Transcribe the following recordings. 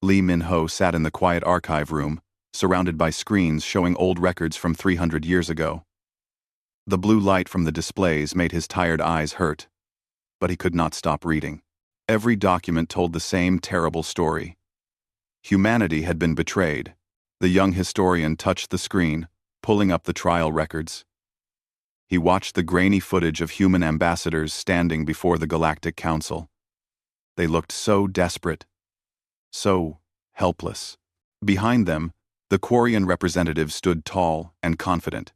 Lee Min-ho sat in the quiet archive room, surrounded by screens showing old records from 300 years ago. The blue light from the displays made his tired eyes hurt, but he could not stop reading. Every document told the same terrible story. Humanity had been betrayed. The young historian touched the screen, pulling up the trial records. He watched the grainy footage of human ambassadors standing before the Galactic Council. They looked so desperate, so helpless. Behind them, the Quarian representatives stood tall and confident,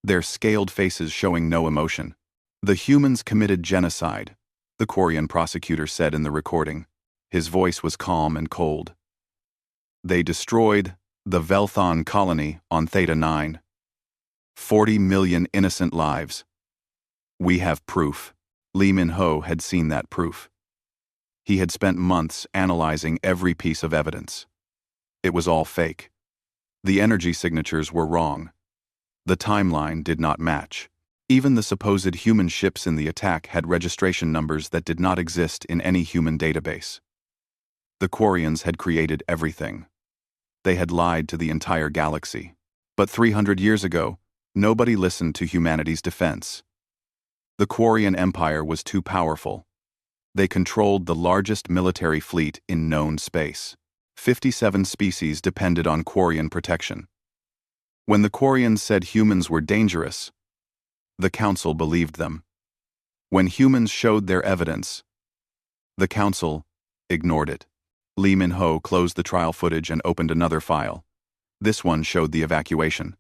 their scaled faces showing no emotion. The humans committed genocide, the Quarian prosecutor said in the recording. His voice was calm and cold. They destroyed the Velthon colony on Theta 9. 40 million innocent lives. We have proof. Lee Min-ho had seen that proof. He had spent months analyzing every piece of evidence. It was all fake. The energy signatures were wrong. The timeline did not match. Even the supposed human ships in the attack had registration numbers that did not exist in any human database. The Quarians had created everything. They had lied to the entire galaxy. But 300 years ago, nobody listened to humanity's defense. The Quarian Empire was too powerful. They controlled the largest military fleet in known space. 57 species depended on Quarian protection. When the Quarians said humans were dangerous, the Council believed them. When humans showed their evidence, the Council ignored it. Lee Min-ho closed the trial footage and opened another file. This one showed the evacuation.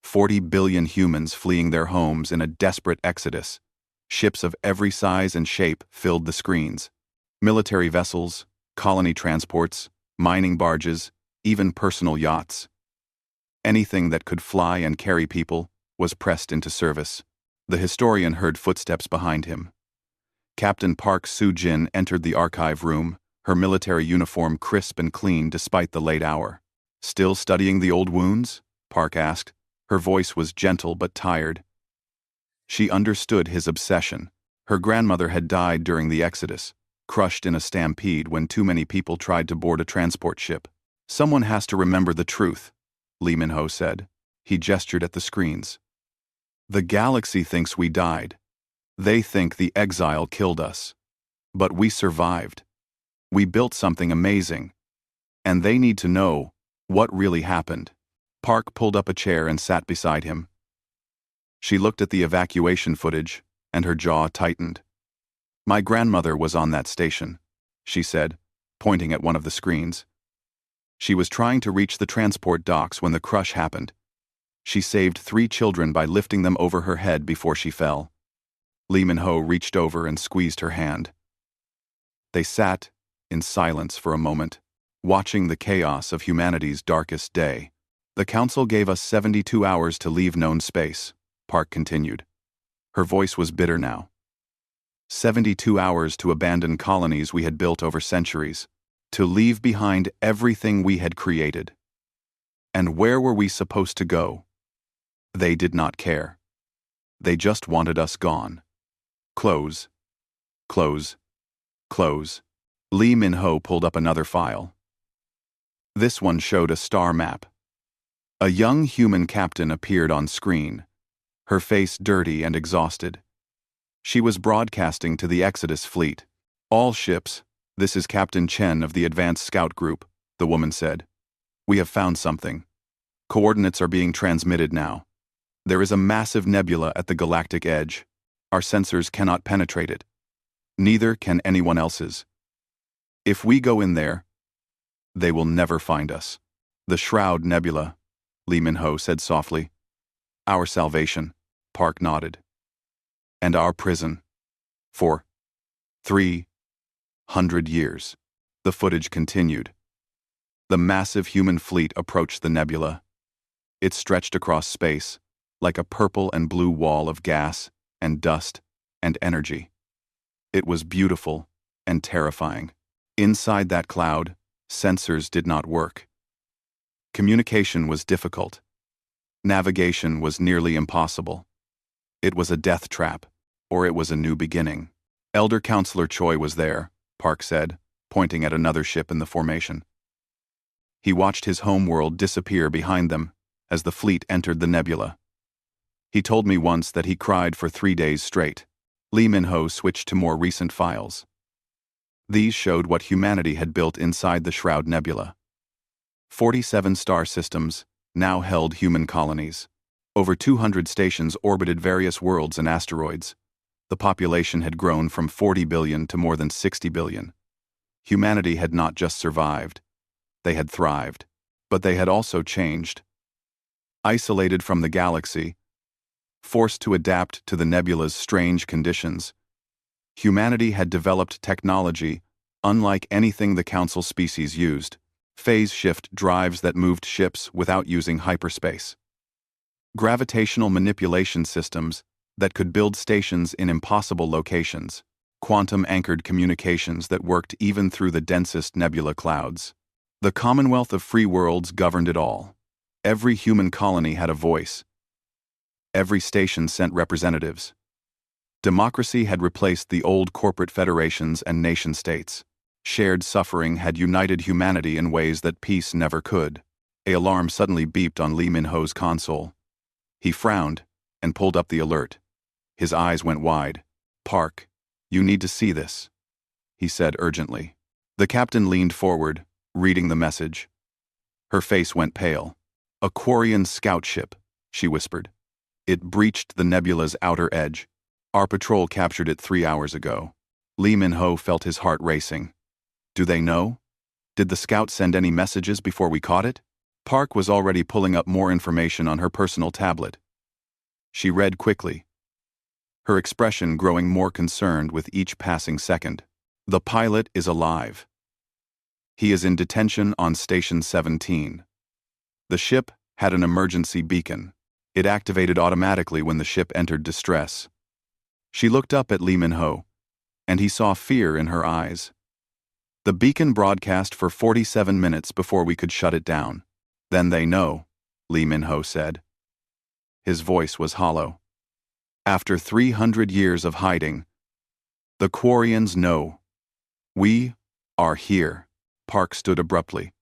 40 billion humans fleeing their homes in a desperate exodus. Ships of every size and shape filled the screens. Military vessels, colony transports, mining barges, even personal yachts. Anything that could fly and carry people was pressed into service. The historian heard footsteps behind him. Captain Park Soo-jin entered the archive room, her military uniform crisp and clean despite the late hour. "Still studying the old wounds?" Park asked. Her voice was gentle but tired. She understood his obsession. Her grandmother had died during the Exodus, crushed in a stampede when too many people tried to board a transport ship. "Someone has to remember the truth," Lee Min-ho said. He gestured at the screens. "The galaxy thinks we died. They think the exile killed us. But we survived. We built something amazing. And they need to know what really happened." Park pulled up a chair and sat beside him. She looked at the evacuation footage, and her jaw tightened. "My grandmother was on that station," she said, pointing at one of the screens. "She was trying to reach the transport docks when the crush happened. She saved 3 children by lifting them over her head before she fell." Lee Min-ho reached over and squeezed her hand. They sat in silence for a moment, watching the chaos of humanity's darkest day. "The Council gave us 72 hours to leave known space," Park continued. Her voice was bitter now. 72 hours to abandon colonies we had built over centuries, to leave behind everything we had created. And where were we supposed to go? They did not care. They just wanted us gone. Close. Close. Close. Lee Min-ho pulled up another file. This one showed a star map. A young human captain appeared on screen, her face dirty and exhausted. She was broadcasting to the Exodus fleet. "All ships, this is Captain Chen of the Advanced Scout Group," the woman said. "We have found something. Coordinates are being transmitted now. There is a massive nebula at the galactic edge. Our sensors cannot penetrate it. Neither can anyone else's. If we go in there, they will never find us." "The Shroud Nebula," Lee Min-ho said softly. "Our salvation," Park nodded. "And our prison. For 300 years. The footage continued. The massive human fleet approached the nebula. It stretched across space, like a purple and blue wall of gas and dust and energy. It was beautiful and terrifying. Inside that cloud, sensors did not work. Communication was difficult. Navigation was nearly impossible. It was a death trap, or it was a new beginning. "Elder Counselor Choi was there," Park said, pointing at another ship in the formation. He watched his homeworld disappear behind them as the fleet entered the nebula. He told me once that he cried for 3 days straight. Lee Min-ho switched to more recent files. These showed what humanity had built inside the Shroud Nebula. 47 star systems now held human colonies. Over 200 stations orbited various worlds and asteroids. The population had grown from 40 billion to more than 60 billion. Humanity had not just survived. They had thrived. But they had also changed. Isolated from the galaxy, forced to adapt to the nebula's strange conditions, humanity had developed technology unlike anything the Council species used. Phase shift drives that moved ships without using hyperspace. Gravitational manipulation systems that could build stations in impossible locations. Quantum-anchored communications that worked even through the densest nebula clouds. The Commonwealth of Free Worlds governed it all. Every human colony had a voice. Every station sent representatives. Democracy had replaced the old corporate federations and nation-states. Shared suffering had united humanity in ways that peace never could. An alarm suddenly beeped on Lee Min-ho's console. He frowned and pulled up the alert. His eyes went wide. "Park, you need to see this," he said urgently. The captain leaned forward, reading the message. Her face went pale. "A Quarian scout ship," she whispered. "It breached the nebula's outer edge. Our patrol captured it 3 hours ago." Lee Min-ho felt his heart racing. Do they know? Did the scout send any messages before we caught it? Park was already pulling up more information on her personal tablet. She read quickly, her expression growing more concerned with each passing second. "The pilot is alive. He is in detention on Station 17. The ship had an emergency beacon. It activated automatically when the ship entered distress." She looked up at Lee Min-ho, and he saw fear in her eyes. "The beacon broadcast for 47 minutes before we could shut it down. Then they know," Lee Min-ho said. His voice was hollow. "After 300 years of hiding, the Quarians know. We are here." Park stood abruptly.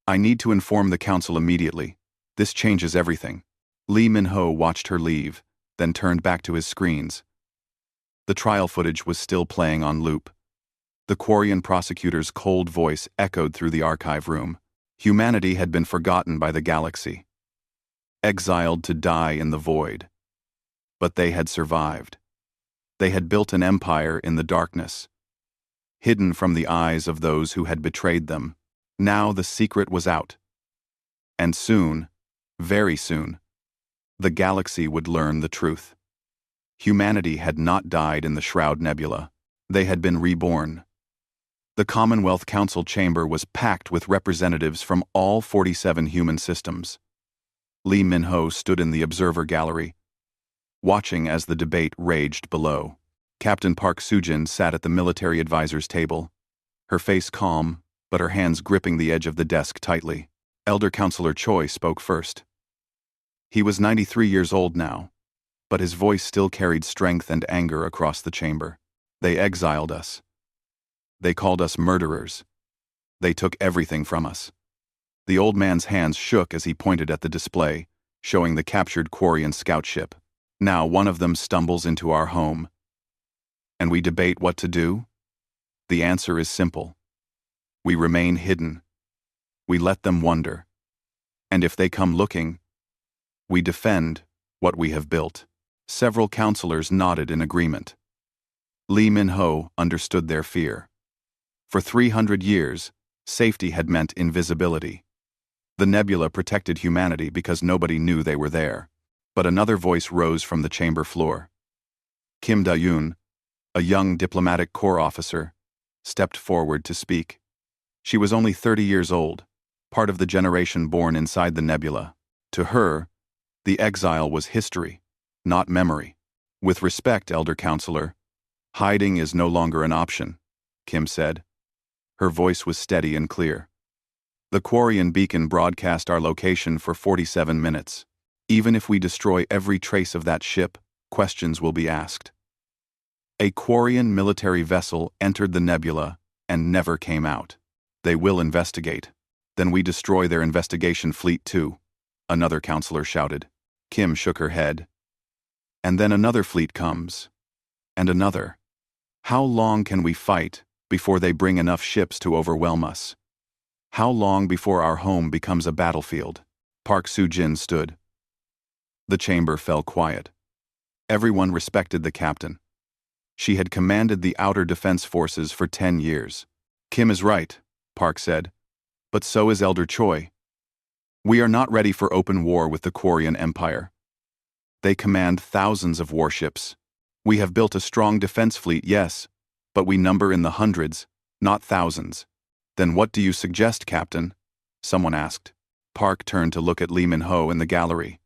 "I need to inform the Council immediately. This changes everything." Lee Min-ho watched her leave, then turned back to his screens. The trial footage was still playing on loop. The Quarian prosecutor's cold voice echoed through the archive room. Humanity had been forgotten by the galaxy, exiled to die in the void. But they had survived. They had built an empire in the darkness, hidden from the eyes of those who had betrayed them. Now the secret was out. And soon, very soon, the galaxy would learn the truth. Humanity had not died in the Shroud Nebula. They had been reborn. The Commonwealth Council chamber was packed with representatives from all 47 human systems. Lee Min-ho stood in the observer gallery, watching as the debate raged below. Captain Park Soo-jin sat at the military advisor's table, her face calm, but her hands gripping the edge of the desk tightly. Elder Counselor Choi spoke first. He was 93 years old now, but his voice still carried strength and anger across the chamber. "They exiled us. They called us murderers. They took everything from us." The old man's hands shook as he pointed at the display, showing the captured Quarian scout ship. "Now one of them stumbles into our home, and we debate what to do? The answer is simple. We remain hidden. We let them wonder. And if they come looking, we defend what we have built." Several counselors nodded in agreement. Lee Min-ho understood their fear. For 300 years, safety had meant invisibility. The nebula protected humanity because nobody knew they were there. But another voice rose from the chamber floor. Kim Da-yoon, a young diplomatic corps officer, stepped forward to speak. She was only 30 years old, part of the generation born inside the nebula. To her, the exile was history, not memory. "With respect, Elder Counselor, hiding is no longer an option," Kim said. Her voice was steady and clear. "The Quarian beacon broadcast our location for 47 minutes. Even if we destroy every trace of that ship, questions will be asked. A Quarian military vessel entered the nebula and never came out. They will investigate. Then we destroy their investigation fleet too, another counselor shouted. Kim shook her head. And then another fleet comes. And another. How long can we fight before they bring enough ships to overwhelm us? How long before our home becomes a battlefield? Park Soo-jin stood. The chamber fell quiet. Everyone respected the captain. She had commanded the outer defense forces for 10 years. Kim is right, Park said. But so is Elder Choi. We are not ready for open war with the Korean Empire. They command thousands of warships. We have built a strong defense fleet, yes, but we number in the hundreds, not thousands. Then what do you suggest, Captain? Someone asked. Park turned to look at Lee Min-ho in the gallery.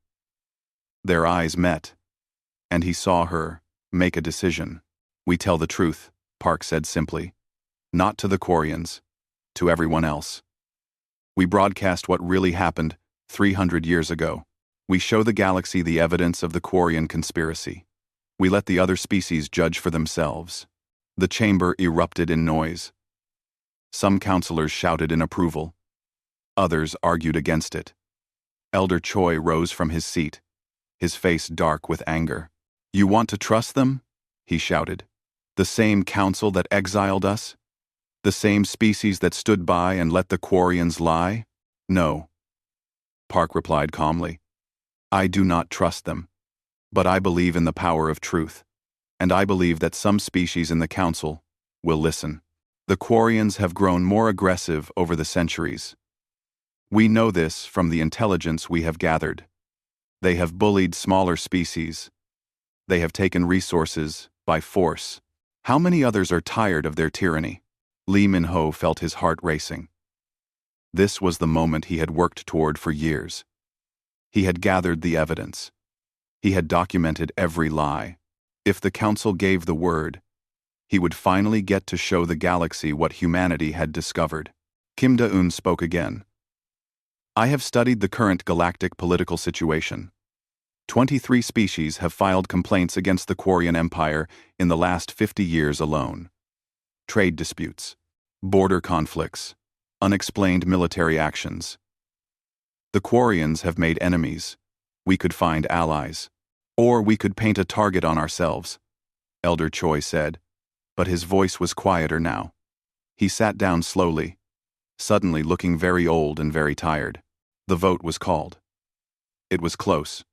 Their eyes met, and he saw her make a decision. We tell the truth, Park said simply. Not to the Koreans, to everyone else. We broadcast what really happened 300 years ago. We show the galaxy the evidence of the Korean conspiracy. We let the other species judge for themselves. The chamber erupted in noise. Some counselors shouted in approval. Others argued against it. Elder Choi rose from his seat, his face dark with anger. You want to trust them? He shouted. The same council that exiled us? The same species that stood by and let the Quarians lie? No. Park replied calmly. I do not trust them. But I believe in the power of truth. And I believe that some species in the council will listen. The Quarians have grown more aggressive over the centuries. We know this from the intelligence we have gathered. They have bullied smaller species. They have taken resources by force. How many others are tired of their tyranny? Lee Min-ho felt his heart racing. This was the moment he had worked toward for years. He had gathered the evidence. He had documented every lie. If the council gave the word, he would finally get to show the galaxy what humanity had discovered. Kim Da-eun spoke again. I have studied the current galactic political situation. 23 species have filed complaints against the Korean Empire in the last 50 years alone. Trade disputes, border conflicts, unexplained military actions. The Quarians have made enemies. We could find allies. Or we could paint a target on ourselves, Elder Choi said, but his voice was quieter now. He sat down slowly, suddenly looking very old and very tired. The vote was called. It was close.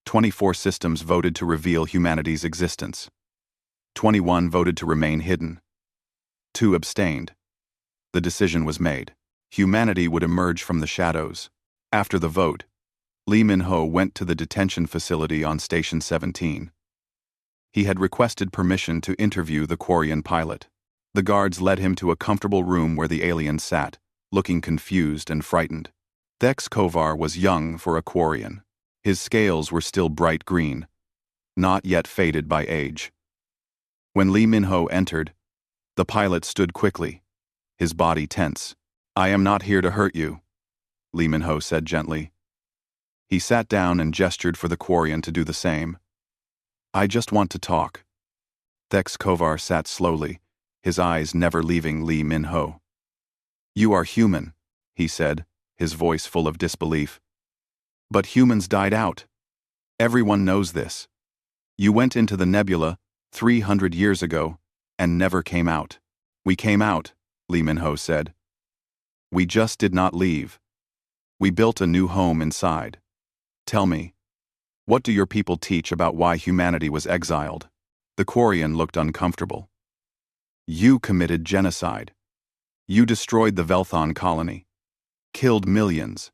24 systems voted to reveal humanity's existence. 21 voted to remain hidden. 2 abstained. The decision was made. Humanity would emerge from the shadows. After the vote, Lee Min-ho went to the detention facility on Station 17. He had requested permission to interview the Quarian pilot. The guards led him to a comfortable room where the alien sat, looking confused and frightened. Thex Kovar was young for a Quarian. His scales were still bright green, not yet faded by age. When Lee Min-ho entered, the pilot stood quickly, his body tense. I am not here to hurt you, Lee Min-ho said gently. He sat down and gestured for the Quarian to do the same. I just want to talk. Thex Kovar sat slowly, his eyes never leaving Lee Min-ho. You are human, he said, his voice full of disbelief. But humans died out. Everyone knows this. You went into the nebula 300 years ago and never came out. We came out, Lee Min-ho said. We just did not leave. We built a new home inside. Tell me, what do your people teach about why humanity was exiled? The Quarian looked uncomfortable. You committed genocide. You destroyed the Velthon colony. Killed millions.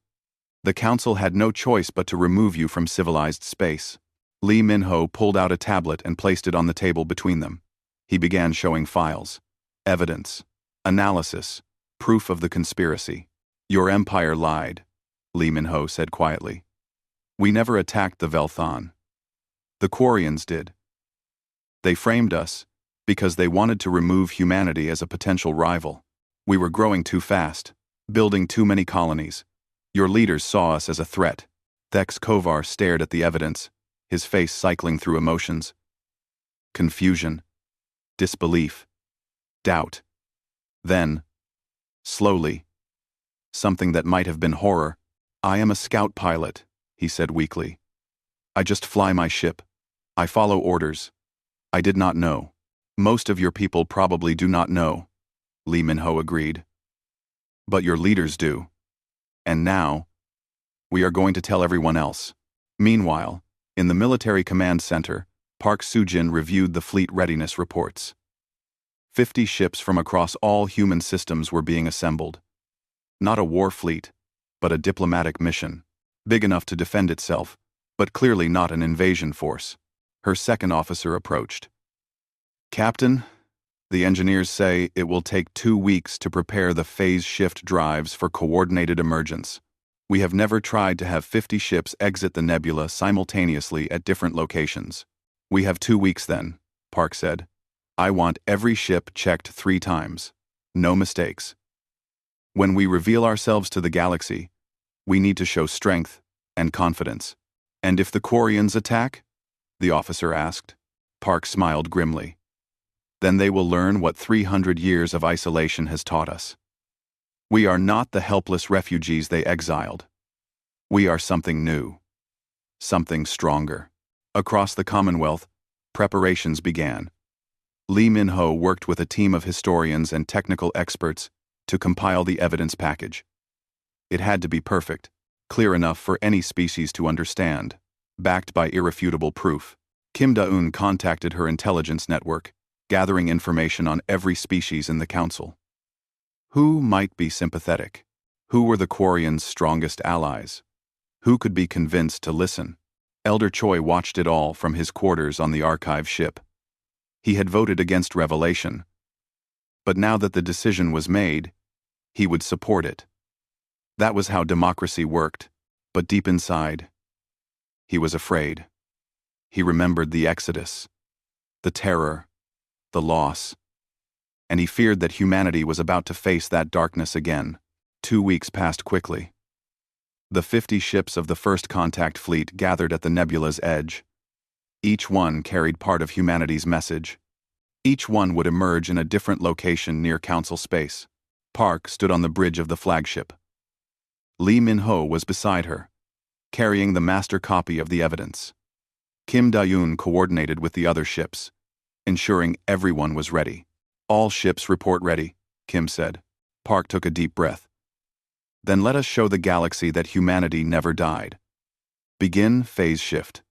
The council had no choice but to remove you from civilized space. Lee Min-ho pulled out a tablet and placed it on the table between them. He began showing files, evidence, analysis, proof of the conspiracy. Your empire lied, Lee Min-ho said quietly. We never attacked the Velthon. The Quarians did. They framed us because they wanted to remove humanity as a potential rival. We were growing too fast, building too many colonies. Your leaders saw us as a threat. Thex Kovar stared at the evidence, his face cycling through emotions. Confusion, disbelief, doubt. Then, slowly, something that might have been horror. "I am a scout pilot," he said weakly. "I just fly my ship. I follow orders." "I did not know. Most of your people probably do not know," Lee Min-ho agreed. "But your leaders do. And now, we are going to tell everyone else." Meanwhile, in the military command center, Park Soo-jin reviewed the fleet readiness reports. 50 ships from across all human systems were being assembled. Not a war fleet, but a diplomatic mission, big enough to defend itself, but clearly not an invasion force. Her second officer approached. "Captain, the engineers say it will take 2 weeks to prepare the phase shift drives for coordinated emergence. We have never tried to have 50 ships exit the nebula simultaneously at different locations." "We have 2 weeks then," Park said. "I want every ship checked 3 times. No mistakes. When we reveal ourselves to the galaxy, we need to show strength and confidence." "And if the Quarians attack?" the officer asked. Park smiled grimly. "Then they will learn what 300 years of isolation has taught us. We are not the helpless refugees they exiled. We are something new. Something stronger." Across the Commonwealth, preparations began. Lee Min-ho worked with a team of historians and technical experts to compile the evidence package. It had to be perfect, clear enough for any species to understand, backed by irrefutable proof. Kim Da-eun contacted her intelligence network, gathering information on every species in the council. Who might be sympathetic? Who were the Quarians' strongest allies? Who could be convinced to listen? Elder Choi watched it all from his quarters on the archive ship. He had voted against revelation. But now that the decision was made, he would support it. That was how democracy worked, but deep inside, he was afraid. He remembered the exodus, the terror, the loss, and he feared that humanity was about to face that darkness again. 2 weeks passed quickly. The 50 ships of the First Contact Fleet gathered at the nebula's edge. Each one carried part of humanity's message. Each one would emerge in a different location near Council space. Park stood on the bridge of the flagship. Lee Min-ho was beside her, carrying the master copy of the evidence. Kim Da-eun coordinated with the other ships, ensuring everyone was ready. "All ships report ready," Kim said. Park took a deep breath. "Then let us show the galaxy that humanity never died. Begin phase shift.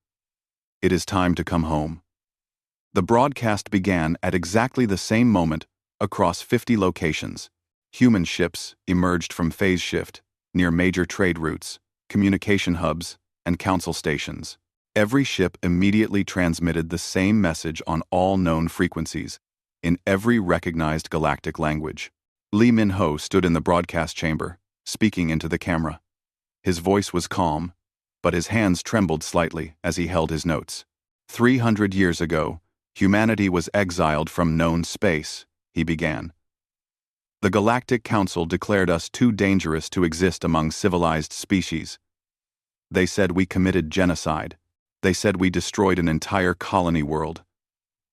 It is time to come home." The broadcast began at exactly the same moment across 50 locations. Human ships emerged from phase shift near major trade routes, communication hubs, and council stations. Every ship immediately transmitted the same message on all known frequencies, in every recognized galactic language. Lee Min-ho stood in the broadcast chamber, speaking into the camera. His voice was calm, but his hands trembled slightly as he held his notes. 300 years ago, humanity was exiled from known space, he began. The Galactic Council declared us too dangerous to exist among civilized species. They said we committed genocide. They said we destroyed an entire colony world.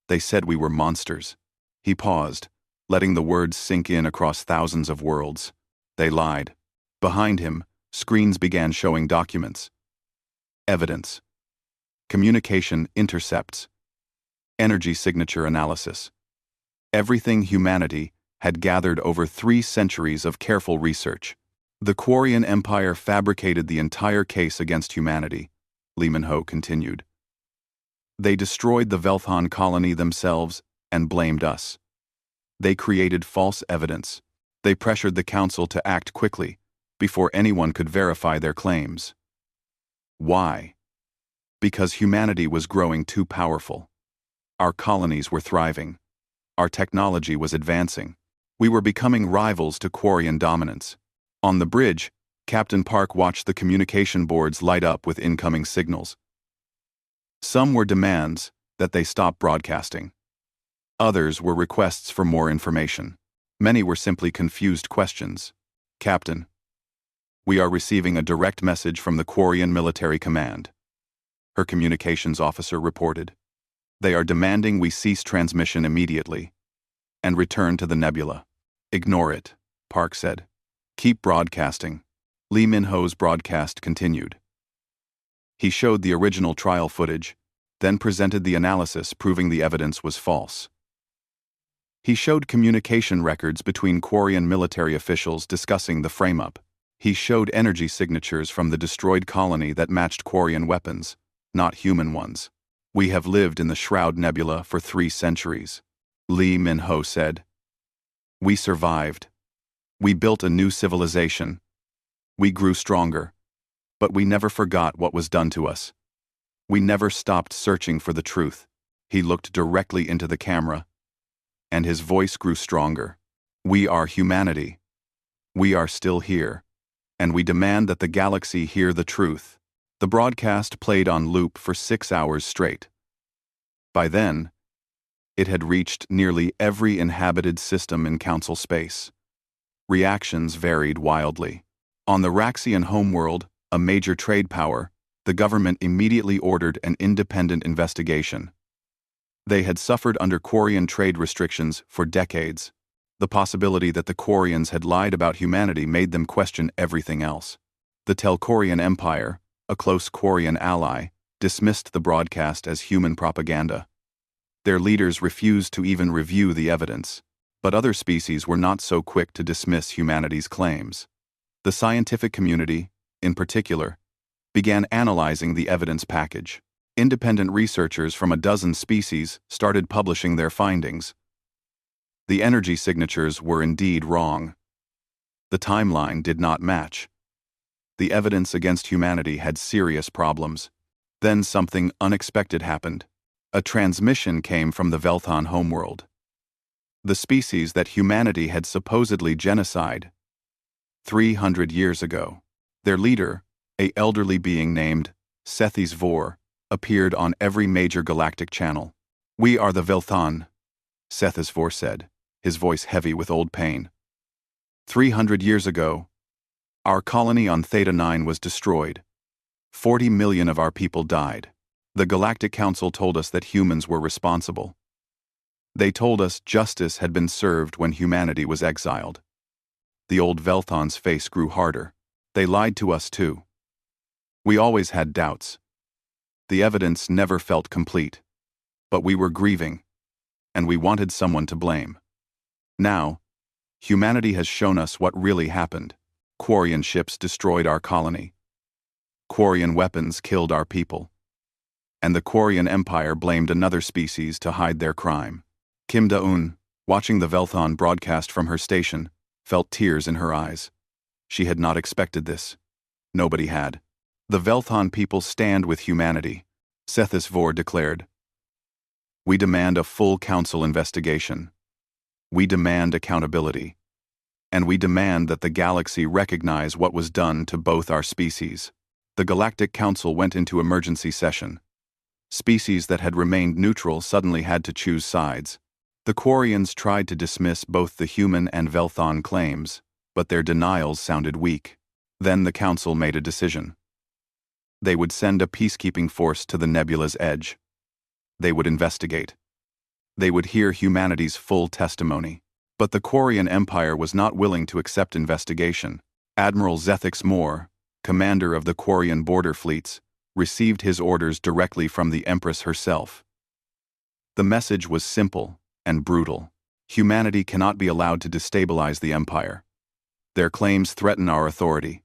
They said we were monsters. He paused, letting the words sink in across thousands of worlds. They lied. Behind him, screens began showing documents. Evidence. Communication intercepts. Energy signature analysis. Everything humanity had gathered over 3 centuries of careful research. The Quarian Empire fabricated the entire case against humanity, Lee Min-ho continued. They destroyed the Velthan colony themselves and blamed us. They created false evidence. They pressured the council to act quickly, before anyone could verify their claims. Why? Because humanity was growing too powerful. Our colonies were thriving. Our technology was advancing. We were becoming rivals to Quarian dominance. On the bridge, Captain Park watched the communication boards light up with incoming signals. Some were demands that they stop broadcasting. Others were requests for more information. Many were simply confused questions. "Captain, we are receiving a direct message from the Quarian Military Command," her communications officer reported. "They are demanding we cease transmission immediately and return to the nebula." "Ignore it," Park said. Keep broadcasting. Lee Min-ho's broadcast continued. He showed the original trial footage, then presented the analysis proving the evidence was false. He showed communication records between Quarian military officials discussing the frame-up. He showed energy signatures from the destroyed colony that matched Quarian weapons, not human ones. We have lived in the Shroud Nebula for 3 centuries, Lee Min-ho said. We survived. We built a new civilization. We grew stronger. But we never forgot what was done to us. We never stopped searching for the truth. He looked directly into the camera, and his voice grew stronger. We are humanity. We are still here, and we demand that the galaxy hear the truth. The broadcast played on loop for 6 hours straight. By then, it had reached nearly every inhabited system in Council space. Reactions varied wildly. On the Raxian homeworld, a major trade power, the government immediately ordered an independent investigation. They had suffered under Quarian trade restrictions for decades. The possibility that the Quarians had lied about humanity made them question everything else. The Telquarian Empire, a close Quarian ally, dismissed the broadcast as human propaganda. Their leaders refused to even review the evidence, but other species were not so quick to dismiss humanity's claims. The scientific community, in particular, began analyzing the evidence package. Independent researchers from a dozen species started publishing their findings. The energy signatures were indeed wrong. The timeline did not match. The evidence against humanity had serious problems. Then something unexpected happened. A transmission came from the Velthon homeworld. The species that humanity had supposedly genocide 300 years ago. Their leader, an elderly being named Sethis Vor, appeared on every major galactic channel. We are the Velthon, Sethis Vor said, his voice heavy with old pain. 300 years ago, our colony on Theta 9 was destroyed. 40 million of our people died. The Galactic Council told us that humans were responsible. They told us justice had been served when humanity was exiled. The old Velthon's face grew harder. They lied to us too. We always had doubts. The evidence never felt complete. But we were grieving, and we wanted someone to blame. Now, humanity has shown us what really happened. Quarian ships destroyed our colony. Quarian weapons killed our people. And the Quarian Empire blamed another species to hide their crime. Kim Da-un, watching the Velthon broadcast from her station, felt tears in her eyes. She had not expected this. Nobody had. The Velthon people stand with humanity, Sethis Vor declared. We demand a full council investigation. We demand accountability. And we demand that the galaxy recognize what was done to both our species. The Galactic Council went into emergency session. Species that had remained neutral suddenly had to choose sides. The Quarians tried to dismiss both the human and Velthon claims, but their denials sounded weak. Then the Council made a decision. They would send a peacekeeping force to the nebula's edge. They would investigate. They would hear humanity's full testimony. But the Quarian Empire was not willing to accept investigation. Admiral Zethix Moore, commander of the Quarian border fleets, received his orders directly from the Empress herself. The message was simple and brutal. Humanity cannot be allowed to destabilize the Empire. Their claims threaten our authority.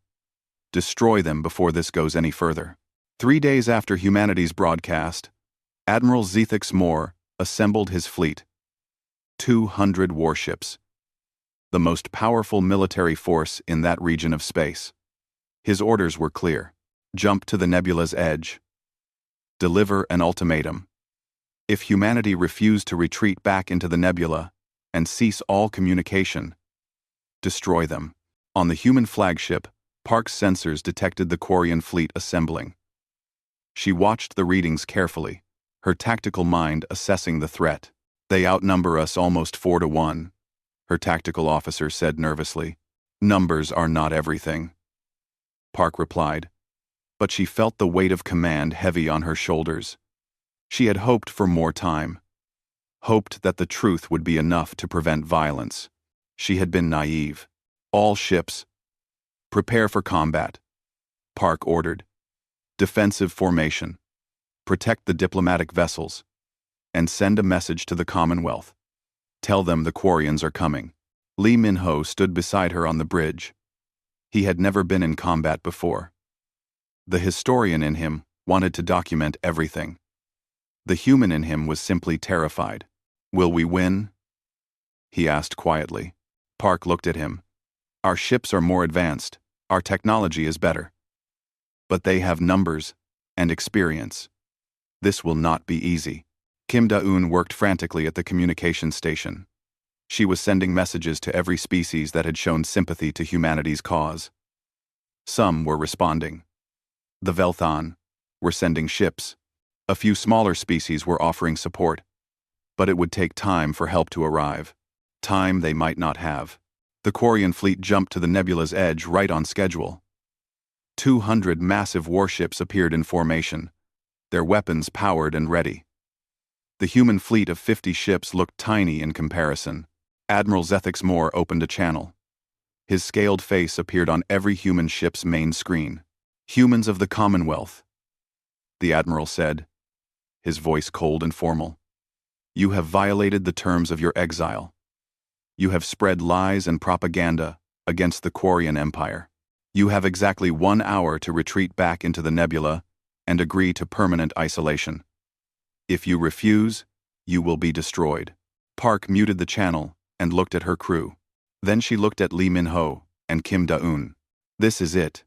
Destroy them before this goes any further. 3 days after humanity's broadcast, Admiral Zethix Moore assembled his fleet. 200 warships. The most powerful military force in that region of space. His orders were clear. Jump to the nebula's edge. Deliver an ultimatum. If humanity refused to retreat back into the nebula and cease all communication, destroy them. On the human flagship, Park's sensors detected the Quarian fleet assembling. She watched the readings carefully, her tactical mind assessing the threat. They outnumber us almost 4 to 1, her tactical officer said nervously. Numbers are not everything, Park replied, but she felt the weight of command heavy on her shoulders. She had hoped for more time, hoped that the truth would be enough to prevent violence. She had been naive. All ships, Prepare for combat, Park ordered. Defensive formation. Protect the diplomatic vessels. And send a message to the Commonwealth. Tell them the Quarians are coming. Lee Min-ho stood beside her on the bridge. He had never been in combat before. The historian in him wanted to document everything. The human in him was simply terrified. Will we win? He asked quietly. Park looked at him. Our ships are more advanced. Our technology is better. But they have numbers and experience. This will not be easy. Kim Da-eun worked frantically at the communication station. She was sending messages to every species that had shown sympathy to humanity's cause. Some were responding. The Velthan were sending ships. A few smaller species were offering support. But it would take time for help to arrive. Time they might not have. The Quarian fleet jumped to the nebula's edge right on schedule. 200 massive warships appeared in formation, their weapons powered and ready. The human fleet of 50 ships looked tiny in comparison. Admiral Zethix Moore opened a channel. His scaled face appeared on every human ship's main screen. Humans of the Commonwealth, the Admiral said, his voice cold and formal. You have violated the terms of your exile. You have spread lies and propaganda against the Quarian Empire. You have exactly 1 hour to retreat back into the nebula and agree to permanent isolation. If you refuse, you will be destroyed. Park muted the channel and looked at her crew. Then she looked at Lee Min-ho and Kim Da-eun. This is it,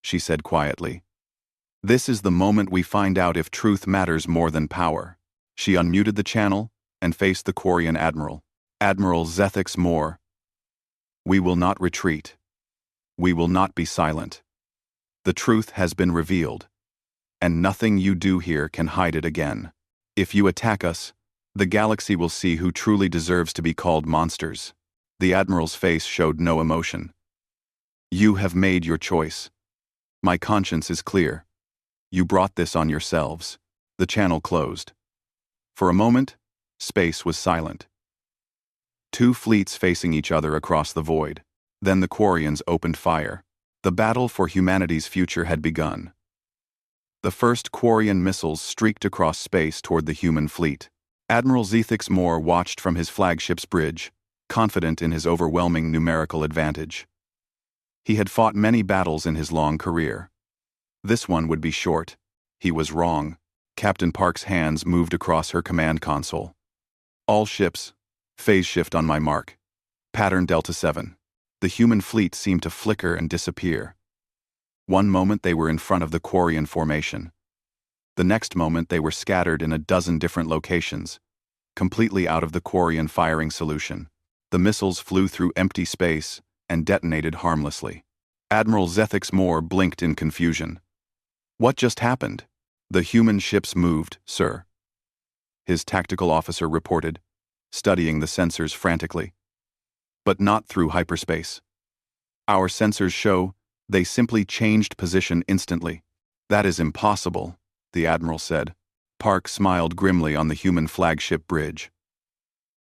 she said quietly. This is the moment we find out if truth matters more than power. She unmuted the channel and faced the Quarian Admiral. Admiral Zethix Moore. We will not retreat. We will not be silent. The truth has been revealed, and nothing you do here can hide it again. If you attack us, the galaxy will see who truly deserves to be called monsters. The Admiral's face showed no emotion. You have made your choice. My conscience is clear. You brought this on yourselves. The channel closed. For a moment, space was silent. Two fleets facing each other across the void. Then the Quarians opened fire. The battle for humanity's future had begun. The first Quarian missiles streaked across space toward the human fleet. Admiral Zethix Moore watched from his flagship's bridge, confident in his overwhelming numerical advantage. He had fought many battles in his long career. This one would be short. He was wrong. Captain Park's hands moved across her command console. All ships, phase shift on my mark. Pattern Delta 7. The human fleet seemed to flicker and disappear. One moment they were in front of the Quarian formation. The next moment they were scattered in a dozen different locations, completely out of the Quarian firing solution. The missiles flew through empty space and detonated harmlessly. Admiral Zethix Moore blinked in confusion. What just happened? The human ships moved, sir, his tactical officer reported, studying the sensors frantically. But not through hyperspace. Our sensors show they simply changed position instantly. That is impossible, the Admiral said. Park smiled grimly on the human flagship bridge.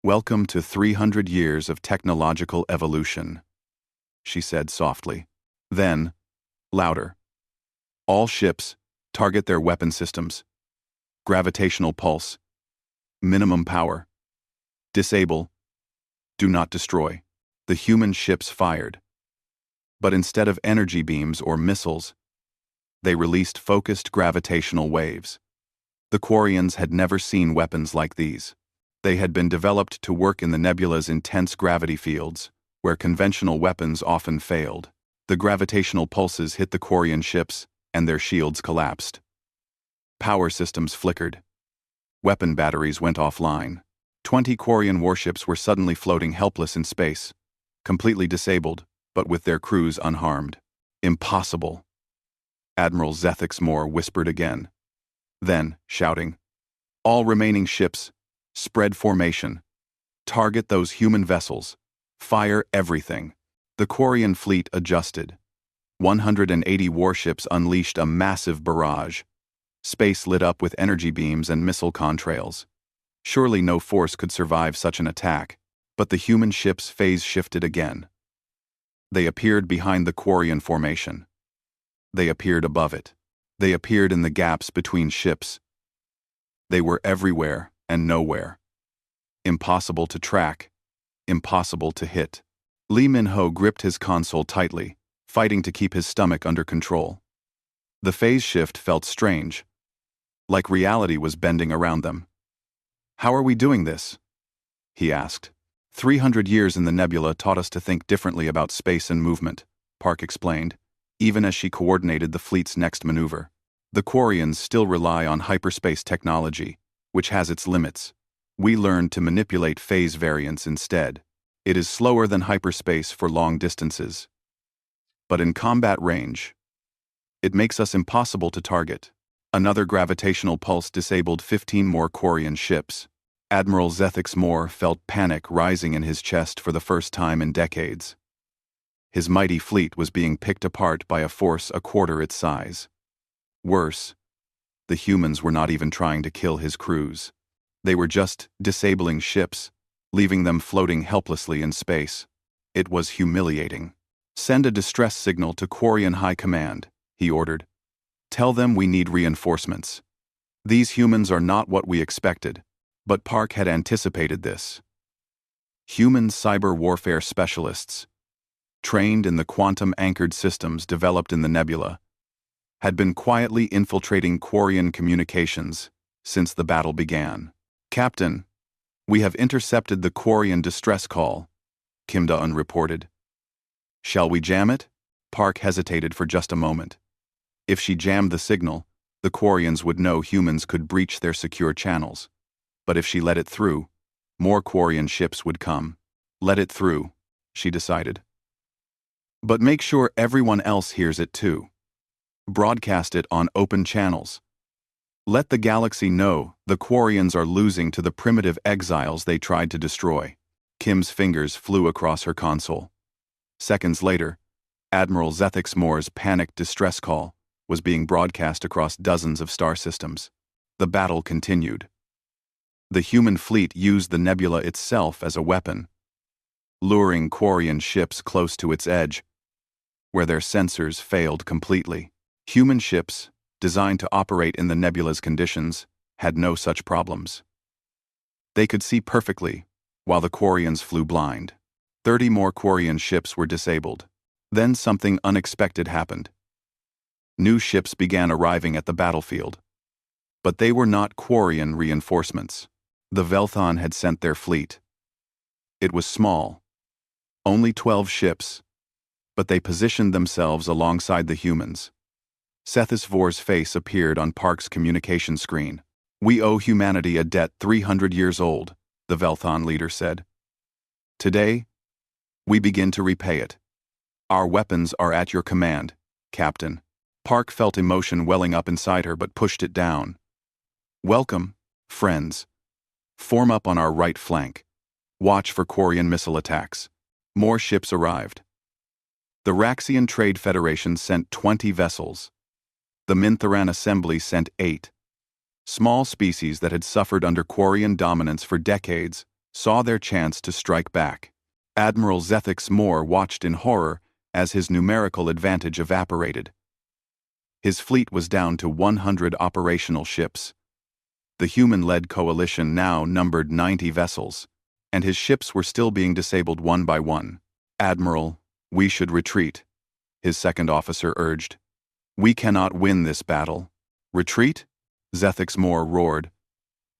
Welcome to 300 years of technological evolution, she said softly. Then, louder. All ships, target their weapon systems. Gravitational pulse. Minimum power. Disable. Do not destroy. The human ships fired. But instead of energy beams or missiles, they released focused gravitational waves. The Quarians had never seen weapons like these. They had been developed to work in the nebula's intense gravity fields, where conventional weapons often failed. The gravitational pulses hit the Quarian ships, and their shields collapsed. Power systems flickered. Weapon batteries went offline. 20 Quarian warships were suddenly floating helpless in space, completely disabled, but with their crews unharmed. Impossible, Admiral Zethix Moore whispered again. Then, shouting, all remaining ships, spread formation. Target those human vessels. Fire everything. The Quarian fleet adjusted. 180 warships unleashed a massive barrage. Space lit up with energy beams and missile contrails. Surely no force could survive such an attack, but the human ships phase shifted again. They appeared behind the Quarian formation. They appeared above it. They appeared in the gaps between ships. They were everywhere and nowhere. Impossible to track, impossible to hit. Lee Min-ho gripped his console tightly, fighting to keep his stomach under control. The phase shift felt strange, like reality was bending around them. "How are we doing this?" he asked. 300 years in the nebula taught us to think differently about space and movement, Park explained, even as she coordinated the fleet's next maneuver. The Quarians still rely on hyperspace technology, which has its limits. We learned to manipulate phase variance instead. It is slower than hyperspace for long distances. But in combat range, it makes us impossible to target. Another gravitational pulse disabled 15 more Quarian ships. Admiral Zethix Moore felt panic rising in his chest for the first time in decades. His mighty fleet was being picked apart by a force a quarter its size. Worse, the humans were not even trying to kill his crews. They were just disabling ships, leaving them floating helplessly in space. It was humiliating. "Send a distress signal to Quarian High Command," he ordered. "Tell them we need reinforcements. These humans are not what we expected." But Park had anticipated this. Human cyber warfare specialists, trained in the quantum-anchored systems developed in the nebula, had been quietly infiltrating Quarian communications since the battle began. "Captain, we have intercepted the Quarian distress call," Kim Da-un reported. "Shall we jam it?" Park hesitated for just a moment. If she jammed the signal, the Quarians would know humans could breach their secure channels. But if she let it through, more Quarian ships would come. "Let it through," she decided. "But make sure everyone else hears it too. Broadcast it on open channels. Let the galaxy know the Quarians are losing to the primitive exiles they tried to destroy." Kim's fingers flew across her console. Seconds later, Admiral Zethix Moore's panicked distress call was being broadcast across dozens of star systems. The battle continued. The human fleet used the nebula itself as a weapon, luring Quarian ships close to its edge, where their sensors failed completely. Human ships, designed to operate in the nebula's conditions, had no such problems. They could see perfectly, while the Quarians flew blind. 30 more Quarian ships were disabled. Then something unexpected happened. New ships began arriving at the battlefield. But they were not Quarian reinforcements. The Velthon had sent their fleet. It was small, only 12 ships, but they positioned themselves alongside the humans. Sethis Vor's face appeared on Park's communication screen. "We owe humanity a debt 300 years old," the Velthon leader said. "Today, we begin to repay it. Our weapons are at your command, Captain." Park felt emotion welling up inside her but pushed it down. "Welcome, friends. Form up on our right flank. Watch for Quarian missile attacks." More ships arrived. The Raxian Trade Federation sent 20 vessels. The Mintharan Assembly sent 8. Small species that had suffered under Quarian dominance for decades saw their chance to strike back. Admiral Zethix Moore watched in horror as his numerical advantage evaporated. His fleet was down to 100 operational ships. The human-led coalition now numbered 90 vessels, and his ships were still being disabled one by one. "Admiral, we should retreat," his second officer urged. "We cannot win this battle." "Retreat?" Zethix Moore roared.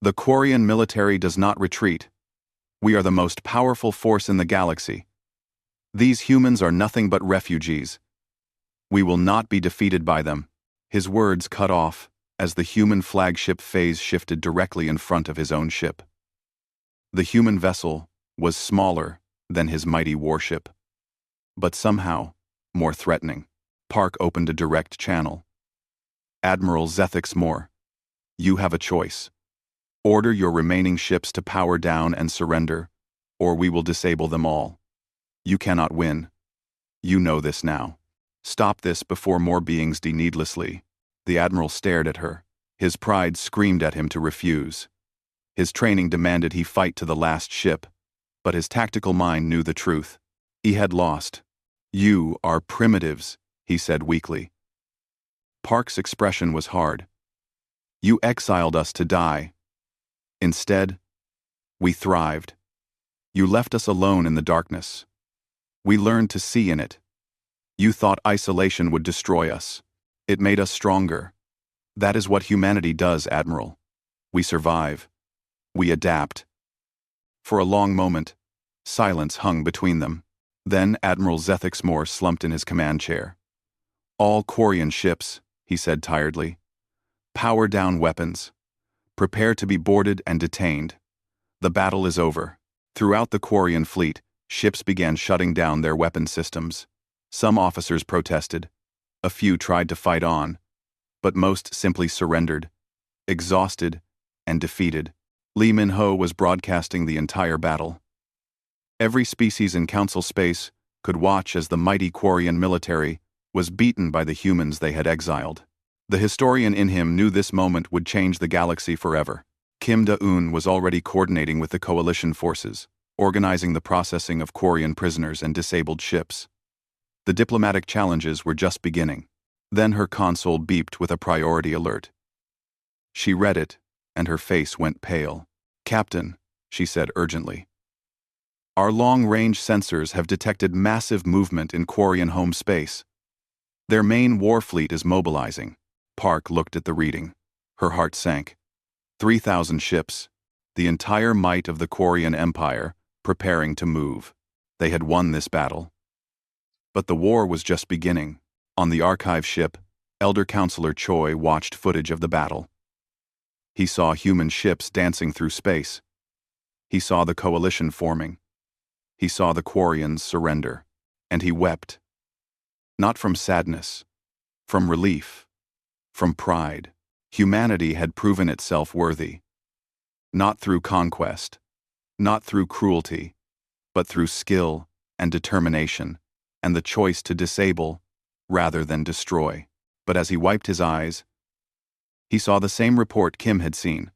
"The Quarian military does not retreat. We are the most powerful force in the galaxy. These humans are nothing but refugees. We will not be defeated by them." His words cut off as the human flagship phase shifted directly in front of his own ship. The human vessel was smaller than his mighty warship, but somehow more threatening. Park opened a direct channel. "Admiral Zethix Moore, you have a choice. Order your remaining ships to power down and surrender, or we will disable them all. You cannot win. You know this now. Stop this before more beings die needlessly." The Admiral stared at her. His pride screamed at him to refuse. His training demanded he fight to the last ship, but his tactical mind knew the truth. He had lost. You are primitives, he said weakly. Park's expression was hard. You exiled us to die. Instead, we thrived. You left us alone in the darkness. We learned to see in it. You thought isolation would destroy us. It made us stronger. That is what humanity does, Admiral. We survive. We adapt. For a long moment, silence hung between them. Then Admiral Zethixmore slumped in his command chair. All Quarian ships, he said tiredly. Power down weapons. Prepare to be boarded and detained. The battle is over. Throughout the Quarian fleet, ships began shutting down their weapon systems. Some officers protested. A few tried to fight on, but most simply surrendered, exhausted and defeated. Lee Min-ho was broadcasting the entire battle. Every species in Council space could watch as the mighty Quarian military was beaten by the humans they had exiled. The historian in him knew this moment would change the galaxy forever. Kim Da-eun was already coordinating with the coalition forces, organizing the processing of Quarian prisoners and disabled ships. The diplomatic challenges were just beginning. Then her console beeped with a priority alert. She read it, and her face went pale. Captain, she said urgently. Our long-range sensors have detected massive movement in Quarian home space. Their main war fleet is mobilizing. Park looked at the reading. Her heart sank. 3,000 ships, the entire might of the Quarian Empire, preparing to move. They had won this battle. But the war was just beginning. On the archive ship, Elder Counselor Choi watched footage of the battle. He saw human ships dancing through space. He saw the coalition forming. He saw the Quarians surrender. And he wept. Not from sadness, from relief, from pride. Humanity had proven itself worthy. Not through conquest, not through cruelty, but through skill and determination, and the choice to disable rather than destroy. But as he wiped his eyes, he saw the same report Kim had seen.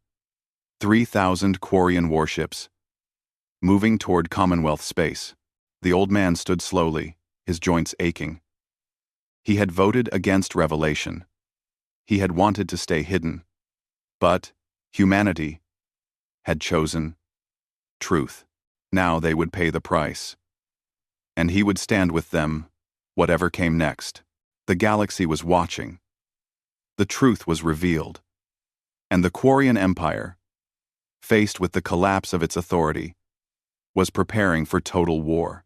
3,000 Quarian warships, moving toward Commonwealth space. The old man stood slowly, his joints aching. He had voted against revelation. He had wanted to stay hidden. But humanity had chosen truth. Now they would pay the price. And he would stand with them, whatever came next. The galaxy was watching. The truth was revealed. And the Quarian Empire, faced with the collapse of its authority, was preparing for total war.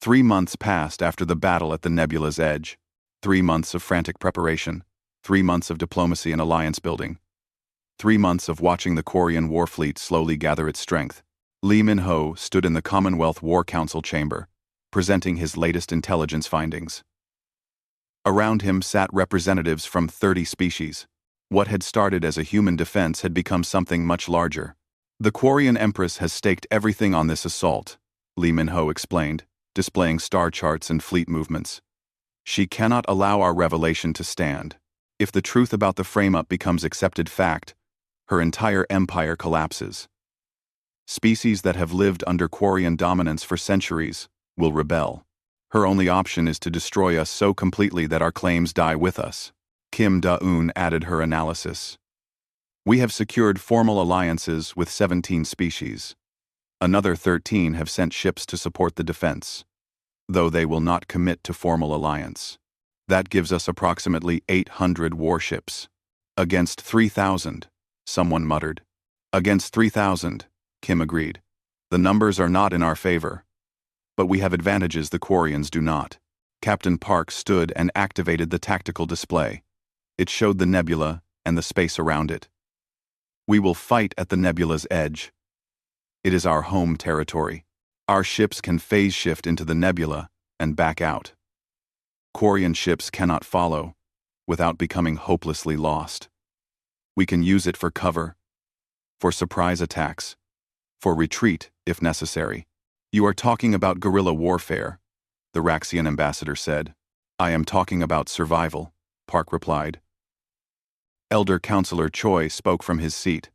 3 months passed after the battle at the nebula's edge. 3 months of frantic preparation. 3 months of diplomacy and alliance building. 3 months of watching the Quarian war fleet slowly gather its strength. Lee Min-ho stood in the Commonwealth War Council chamber, presenting his latest intelligence findings. Around him sat representatives from 30 species. What had started as a human defense had become something much larger. The Quarian Empress has staked everything on this assault, Lee Min-ho explained, displaying star charts and fleet movements. She cannot allow our revelation to stand. If the truth about the frame-up becomes accepted fact, her entire empire collapses. Species that have lived under Quarian dominance for centuries will rebel. Her only option is to destroy us so completely that our claims die with us. Kim Da-eun added her analysis. We have secured formal alliances with 17 species. Another 13 have sent ships to support the defense, though they will not commit to formal alliance. That gives us approximately 800 warships. Against 3,000, someone muttered. Against 3,000, Kim agreed. The numbers are not in our favor. But we have advantages the Quarians do not. Captain Park stood and activated the tactical display. It showed the nebula and the space around it. We will fight at the nebula's edge. It is our home territory. Our ships can phase shift into the nebula and back out. Quarian ships cannot follow without becoming hopelessly lost. We can use it for cover, for surprise attacks, for retreat if necessary. You are talking about guerrilla warfare, the Raxian ambassador said. I am talking about survival, Park replied. Elder Counselor Choi spoke from his seat.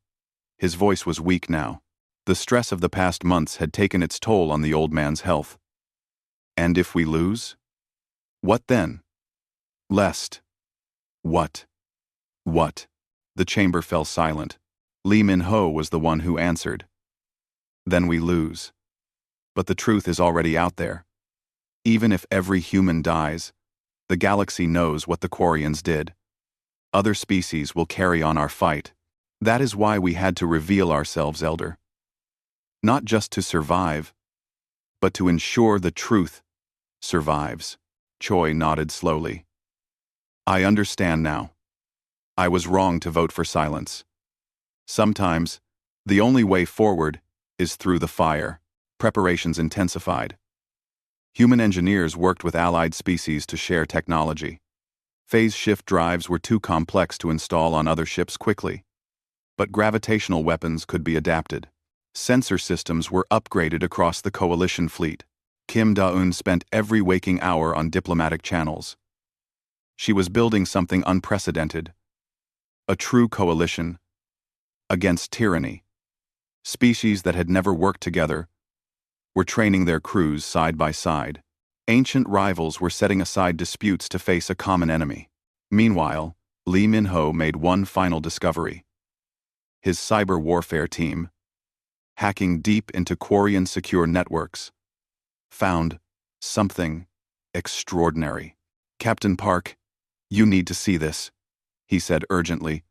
His voice was weak now. The stress of the past months had taken its toll on the old man's health. And if we lose? What then? Lest. What? What? The chamber fell silent. Lee Min-ho was the one who answered. Then we lose. But the truth is already out there. Even if every human dies, the galaxy knows what the Quarians did. Other species will carry on our fight. That is why we had to reveal ourselves, Elder. Not just to survive, but to ensure the truth survives. Choi nodded slowly. I understand now. I was wrong to vote for silence. Sometimes, the only way forward is through the fire. Preparations intensified. Human engineers worked with allied species to share technology. Phase shift drives were too complex to install on other ships quickly. But gravitational weapons could be adapted. Sensor systems were upgraded across the coalition fleet. Kim Da-eun spent every waking hour on diplomatic channels. She was building something unprecedented. A true coalition against tyranny. Species that had never worked together were training their crews side by side. Ancient rivals were setting aside disputes to face a common enemy. Meanwhile, Lee Min-ho made one final discovery. His cyber warfare team, hacking deep into Quarian secure networks, found something extraordinary. Captain Park, you need to see this, he said urgently,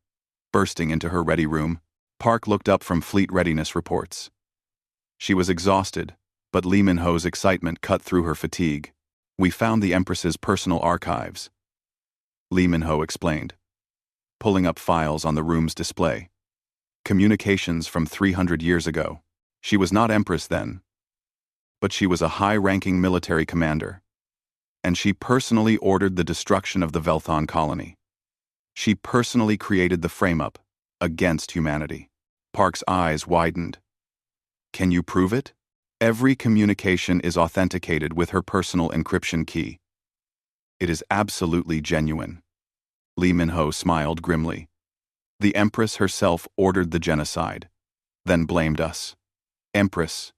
bursting into her ready room. Park looked up from fleet readiness reports. She was exhausted, but Lee Min-ho's excitement cut through her fatigue. We found the Empress's personal archives, Lee Min-ho explained, pulling up files on the room's display. Communications from 300 years ago. She was not Empress then, but she was a high-ranking military commander, and she personally ordered the destruction of the Velthon colony. She personally created the frame-up against humanity. Park's eyes widened. Can you prove it? Every communication is authenticated with her personal encryption key. It is absolutely genuine. Lee Min-ho smiled grimly. The Empress herself ordered the genocide, then blamed us. Empress,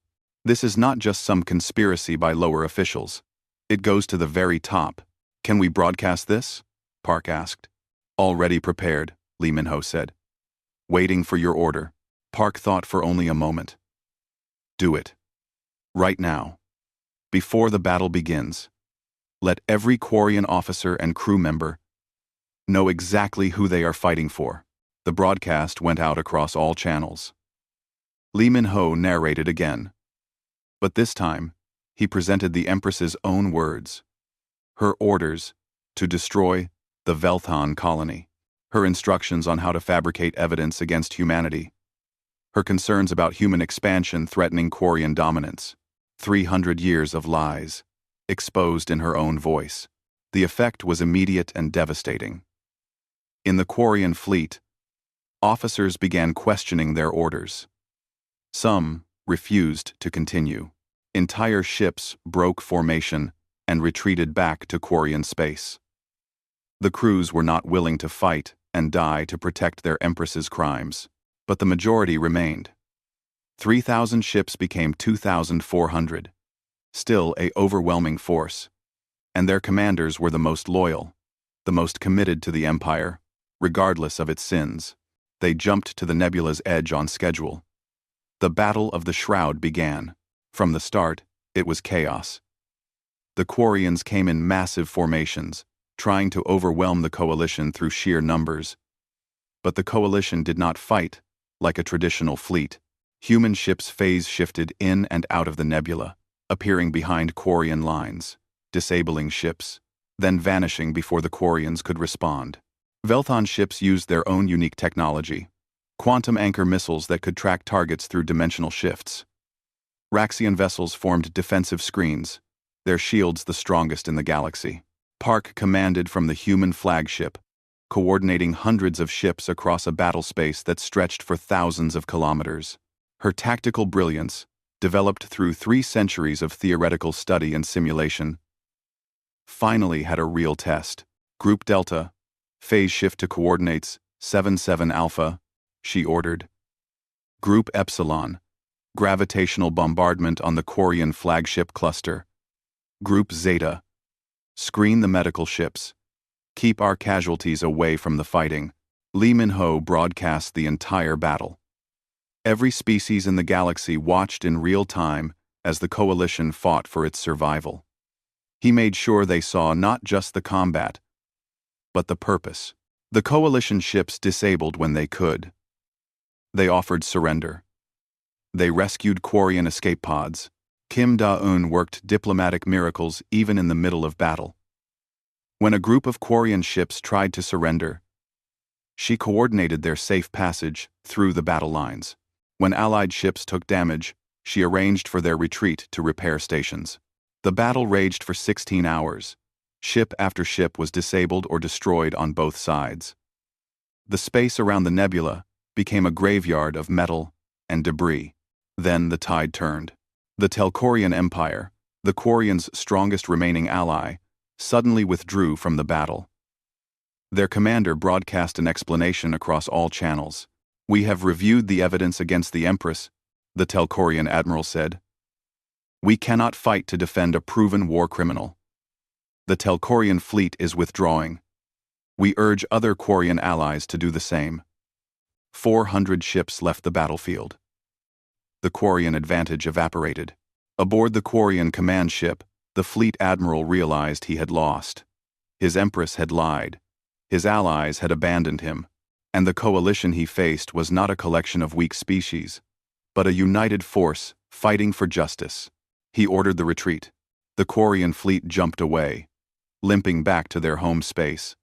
this is not just some conspiracy by lower officials. It goes to the very top. Can we broadcast this? Park asked. Already prepared, Lee Min-ho said. Waiting for your order. Park thought for only a moment. Do it. Right now. Before the battle begins. Let every Quarian officer and crew member know exactly who they are fighting for. The broadcast went out across all channels. Lee Min-ho narrated again. But this time, he presented the Empress's own words. Her orders to destroy the Velthon colony. Her instructions on how to fabricate evidence against humanity. Her concerns about human expansion threatening Quarian dominance. 300 years of lies, exposed in her own voice. The effect was immediate and devastating. In the Quarian fleet, officers began questioning their orders. Some refused to continue. Entire ships broke formation and retreated back to Quarian space. The crews were not willing to fight and die to protect their Empress's crimes, but the majority remained. 3,000 ships became 2,400, still an overwhelming force, and their commanders were the most loyal, the most committed to the Empire, regardless of its sins. They jumped to the nebula's edge on schedule. The Battle of the Shroud began. From the start, it was chaos. The Quarians came in massive formations, trying to overwhelm the coalition through sheer numbers. But the coalition did not fight like a traditional fleet. Human ships phase-shifted in and out of the nebula, appearing behind Quarian lines, disabling ships, then vanishing before the Quarians could respond. Velthon ships used their own unique technology, quantum anchor missiles that could track targets through dimensional shifts. Raxian vessels formed defensive screens, their shields the strongest in the galaxy. Park commanded from the human flagship, coordinating hundreds of ships across a battle space that stretched for thousands of kilometers. Her tactical brilliance, developed through 3 centuries of theoretical study and simulation, finally had a real test. Group Delta, phase shift to coordinates 77 Alpha, she ordered. Group Epsilon, gravitational bombardment on the Quarian flagship cluster. Group Zeta, Screen the medical ships. Keep our casualties away from the fighting. Lee Min-ho broadcast the entire battle. Every species in the galaxy watched in real time as the coalition fought for its survival. He made sure they saw not just the combat, but the purpose. The coalition ships disabled when they could. They offered surrender. They rescued Quarian escape pods. Kim Da-eun worked diplomatic miracles even in the middle of battle. When a group of Quarian ships tried to surrender, she coordinated their safe passage through the battle lines. When Allied ships took damage, she arranged for their retreat to repair stations. The battle raged for 16 hours. Ship after ship was disabled or destroyed on both sides. The space around the nebula became a graveyard of metal and debris. Then the tide turned. The Telkorian Empire, the Quarians' strongest remaining ally, suddenly withdrew from the battle. Their commander broadcast an explanation across all channels. "We have reviewed the evidence against the Empress," the Telkorian admiral said. "We cannot fight to defend a proven war criminal. The Telkorian fleet is withdrawing. We urge other Quarian allies to do the same." 400 ships left the battlefield. The Quarian advantage evaporated. Aboard the Quarian command ship, the fleet admiral realized he had lost. His Empress had lied. His allies had abandoned him. And the coalition he faced was not a collection of weak species, but a united force fighting for justice. He ordered the retreat. The Quarian fleet jumped away, limping back to their home space.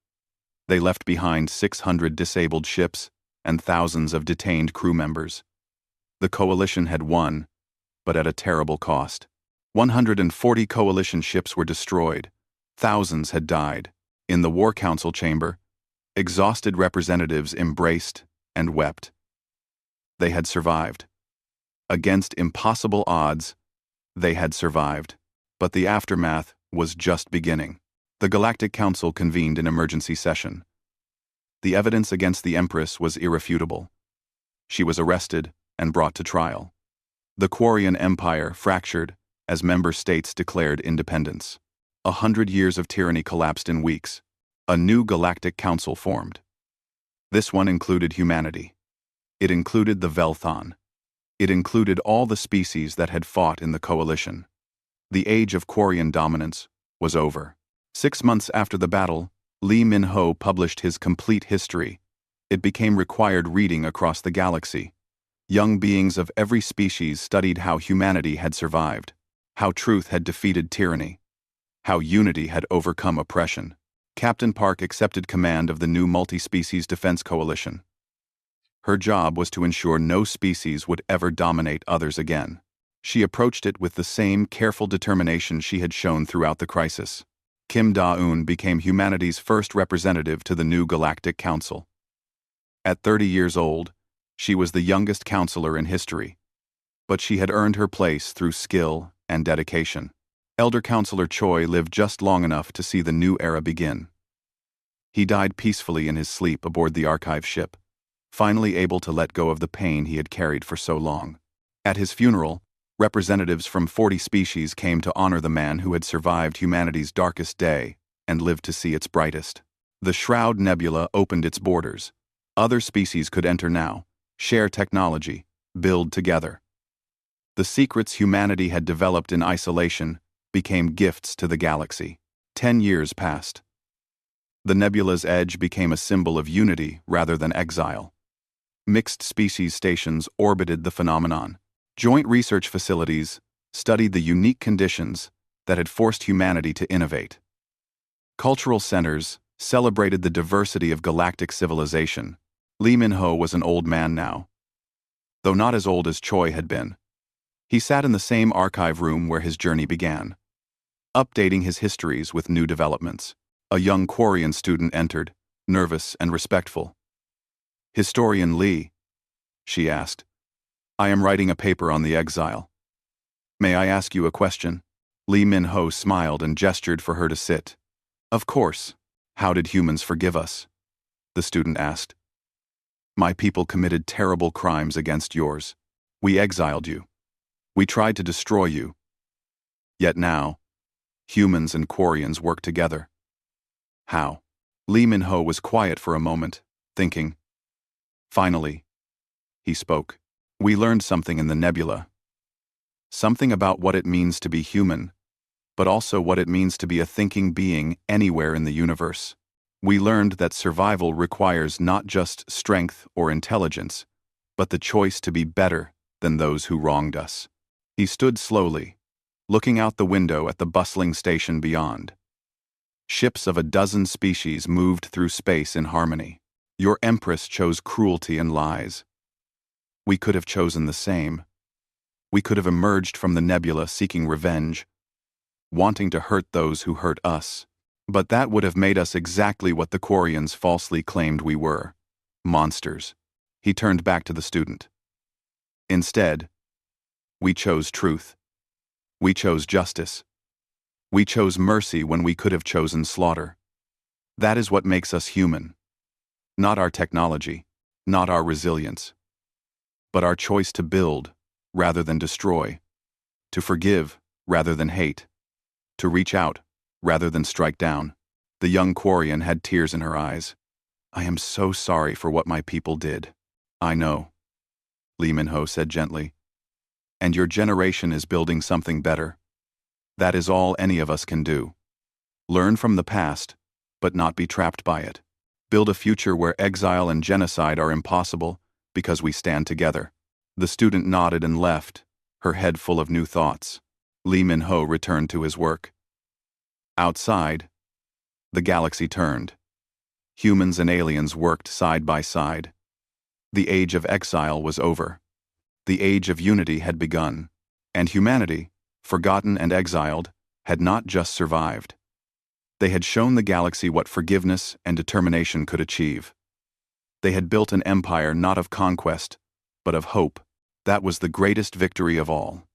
They left behind 600 disabled ships and thousands of detained crew members. The coalition had won, but at a terrible cost. 140 coalition ships were destroyed. Thousands had died. In the War Council chamber, exhausted representatives embraced and wept. They had survived. Against impossible odds, they had survived. But the aftermath was just beginning. The Galactic Council convened an emergency session. The evidence against the Empress was irrefutable. She was arrested and brought to trial. The Quarian Empire fractured as member states declared independence. 100 years of tyranny collapsed in weeks. A new Galactic Council formed. This one included humanity. It included the Velthon. It included all the species that had fought in the coalition. The age of Quarian dominance was over. 6 months after the battle, Lee Min-ho published his complete history. It became required reading across the galaxy. Young beings of every species studied how humanity had survived, how truth had defeated tyranny, how unity had overcome oppression. Captain Park accepted command of the new multi-species defense coalition. Her job was to ensure no species would ever dominate others again. She approached it with the same careful determination she had shown throughout the crisis. Kim Da-eun became humanity's first representative to the new Galactic Council. At 30 years old, she was the youngest counselor in history, but she had earned her place through skill and dedication. Elder Counselor Choi lived just long enough to see the new era begin. He died peacefully in his sleep aboard the archive ship, finally able to let go of the pain he had carried for so long. At his funeral, representatives from 40 species came to honor the man who had survived humanity's darkest day and lived to see its brightest. The Shroud Nebula opened its borders. Other species could enter now, share technology, build together. The secrets humanity had developed in isolation became gifts to the galaxy. 10 years passed. The nebula's edge became a symbol of unity rather than exile. Mixed species stations orbited the phenomenon. Joint research facilities studied the unique conditions that had forced humanity to innovate. Cultural centers celebrated the diversity of galactic civilization. Lee Min-ho was an old man now, though not as old as Choi had been. He sat in the same archive room where his journey began, updating his histories with new developments. A young Quarian student entered, nervous and respectful. "Historian Lee," she asked, "I am writing a paper on the exile. May I ask you a question?" Lee Min-ho smiled and gestured for her to sit. "Of course. How did humans forgive us?" the student asked. "My people committed terrible crimes against yours. We exiled you. We tried to destroy you. Yet now, Humans and Quarians work together. How? Lee Min-ho was quiet for a moment, thinking. Finally, he spoke. We learned something in the nebula. Something about what it means to be human, but also what it means to be a thinking being anywhere in the universe. We learned that survival requires not just strength or intelligence, but the choice to be better than those who wronged us. He stood slowly, looking out the window at the bustling station beyond. Ships of a dozen species moved through space in harmony. Your Empress chose cruelty and lies. We could have chosen the same. We could have emerged from the nebula seeking revenge, wanting to hurt those who hurt us. But that would have made us exactly what the Quarians falsely claimed we were: monsters. He turned back to the student. Instead, we chose truth. We chose justice. We chose mercy when we could have chosen slaughter. That is what makes us human. Not our technology, not our resilience, but our choice to build rather than destroy, to forgive rather than hate, to reach out rather than strike down. The young Quarian had tears in her eyes. I am so sorry for what my people did. I know, Lee Min-ho said gently. And your generation is building something better. That is all any of us can do. Learn from the past, but not be trapped by it. Build a future where exile and genocide are impossible because we stand together. The student nodded and left, her head full of new thoughts. Lee Min-ho returned to his work. Outside, the galaxy turned. Humans and aliens worked side by side. The age of exile was over. The age of unity had begun, and humanity, forgotten and exiled, had not just survived. They had shown the galaxy what forgiveness and determination could achieve. They had built an empire not of conquest, but of hope. That was the greatest victory of all.